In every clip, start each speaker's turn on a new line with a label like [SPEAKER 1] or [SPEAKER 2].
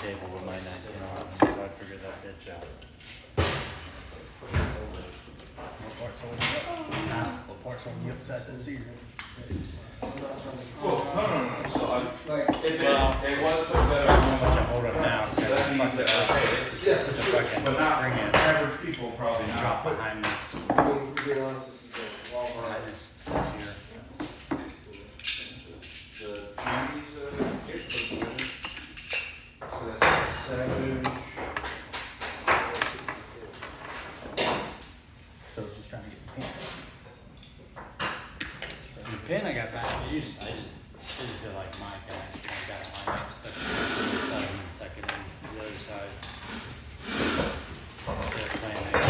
[SPEAKER 1] table with my 1911, so I figured that bitch out. What part's holding you up? Nah, what part's holding you up besides the seat?
[SPEAKER 2] Well, no. So
[SPEAKER 3] Like,
[SPEAKER 2] if it was put better,
[SPEAKER 1] How much I hold up now?
[SPEAKER 2] so that means that it's
[SPEAKER 3] yeah, for
[SPEAKER 1] The
[SPEAKER 3] sure.
[SPEAKER 1] fucking
[SPEAKER 2] but not
[SPEAKER 1] spring in.
[SPEAKER 2] average people probably
[SPEAKER 1] Drop
[SPEAKER 2] not.
[SPEAKER 1] behind me.
[SPEAKER 3] I mean, to be honest, this is a Walmart.
[SPEAKER 1] Behind this here.
[SPEAKER 2] The Chinese so that's 7.
[SPEAKER 1] So I was just trying to get the pin. The pin I got back, I just did like my guy. I got it lined up, stuck it in the side and then stuck it in the other side. Instead of playing that.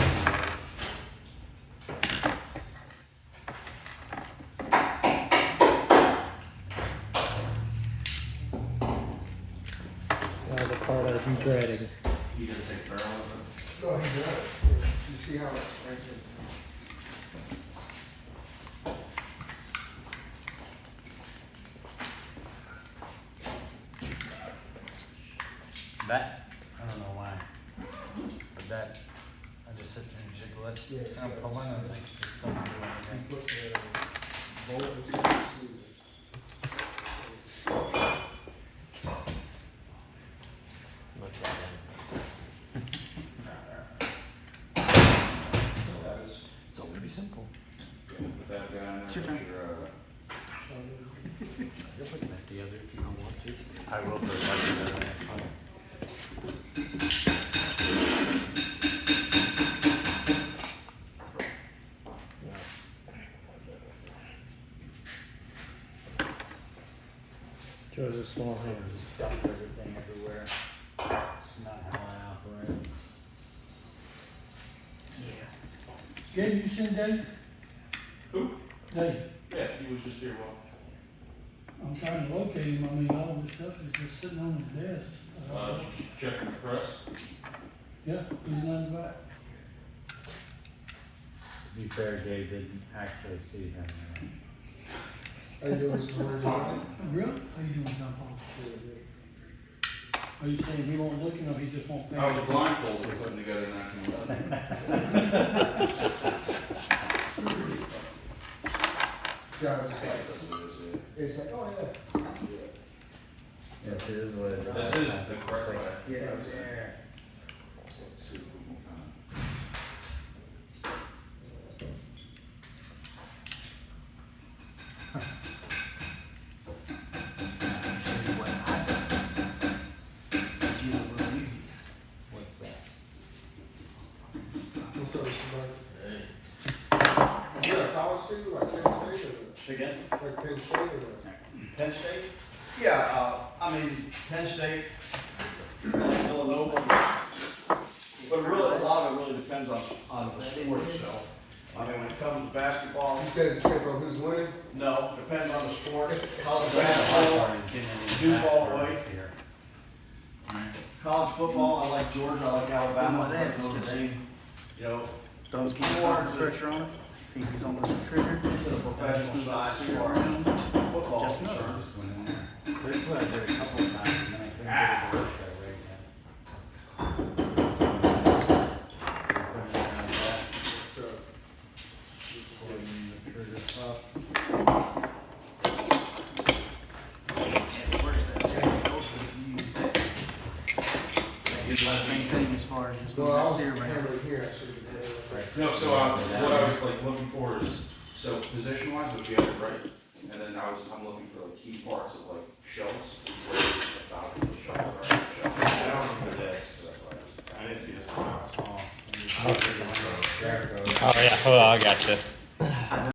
[SPEAKER 1] Now the part I'm dreading.
[SPEAKER 2] You just take barrel of
[SPEAKER 3] No, he does. You see how it, right there.
[SPEAKER 1] That, I don't know why, but that, I just sit there and jiggle it.
[SPEAKER 3] Yeah,
[SPEAKER 1] I'm
[SPEAKER 3] so
[SPEAKER 1] pulling
[SPEAKER 3] it's-
[SPEAKER 1] it, like, just doesn't do
[SPEAKER 3] You
[SPEAKER 1] anything.
[SPEAKER 3] put the bolt into the sleeve.
[SPEAKER 1] Look at it.
[SPEAKER 2] that is.
[SPEAKER 1] It's all pretty simple.
[SPEAKER 2] Put that down there.
[SPEAKER 1] Sure.
[SPEAKER 2] Put
[SPEAKER 1] You'll put it back together if you don't want to. I will put it back together. Joe's a small hand, just dump everything everywhere. It's not how I operate. Yeah.
[SPEAKER 4] Dave, you seen Dave?
[SPEAKER 2] Who?
[SPEAKER 4] Dave,
[SPEAKER 2] Yeah, he was just here. Well,
[SPEAKER 4] I'm trying to locate him. I mean, all this stuff is just sitting on his desk.
[SPEAKER 2] checking the press.
[SPEAKER 4] Yeah, he's not back.
[SPEAKER 1] To be fair, Dave didn't actually see him.
[SPEAKER 3] How you doing, Mr. Horns?
[SPEAKER 4] Really? How you doing, John Paul? Are you saying he won't look, or he just won't pay?
[SPEAKER 2] I was blindfolded putting together 1911.
[SPEAKER 3] See how it just like, it's like, oh yeah.
[SPEAKER 1] Yes, it is what it is.
[SPEAKER 2] This is the correct way.
[SPEAKER 1] Yeah.
[SPEAKER 2] Let's see if we can
[SPEAKER 1] What's that?
[SPEAKER 3] What's up, Mr. Mike? You got a college student, like Penn State
[SPEAKER 1] Again?
[SPEAKER 3] or like Penn State or?
[SPEAKER 5] Penn State? Yeah, I mean, Penn State, Villanova. But really, a lot of it really depends on the sport itself. I mean, when it comes to basketball,
[SPEAKER 3] You said it depends on who's winning?
[SPEAKER 5] no, depends on the sport. College basketball, two ball boys.
[SPEAKER 1] here.
[SPEAKER 5] College football, I like Georgia, I like Alabama. You know,
[SPEAKER 6] Thumbs keep constant pressure on it. Pinkies on the trigger.
[SPEAKER 5] to the professional side, as far as football is
[SPEAKER 1] Just know.
[SPEAKER 5] concerned.
[SPEAKER 1] Just went in there. This is what I did a couple of times and then I couldn't get it to work that way again.
[SPEAKER 3] So,
[SPEAKER 1] Putting the trigger up.
[SPEAKER 6] It's the same thing as far as just
[SPEAKER 3] well, I was
[SPEAKER 6] steer right
[SPEAKER 3] hammering here, I should have been there.
[SPEAKER 2] No, so what I was like looking for is, so position wise, what you have it right, and then I'm looking for like key parts of like shelves, where it's about the shelf, right, shelf. I don't know for this, so that's why I didn't see this one out.
[SPEAKER 1] Oh,
[SPEAKER 2] There it goes.
[SPEAKER 1] yeah, hold on, I got you.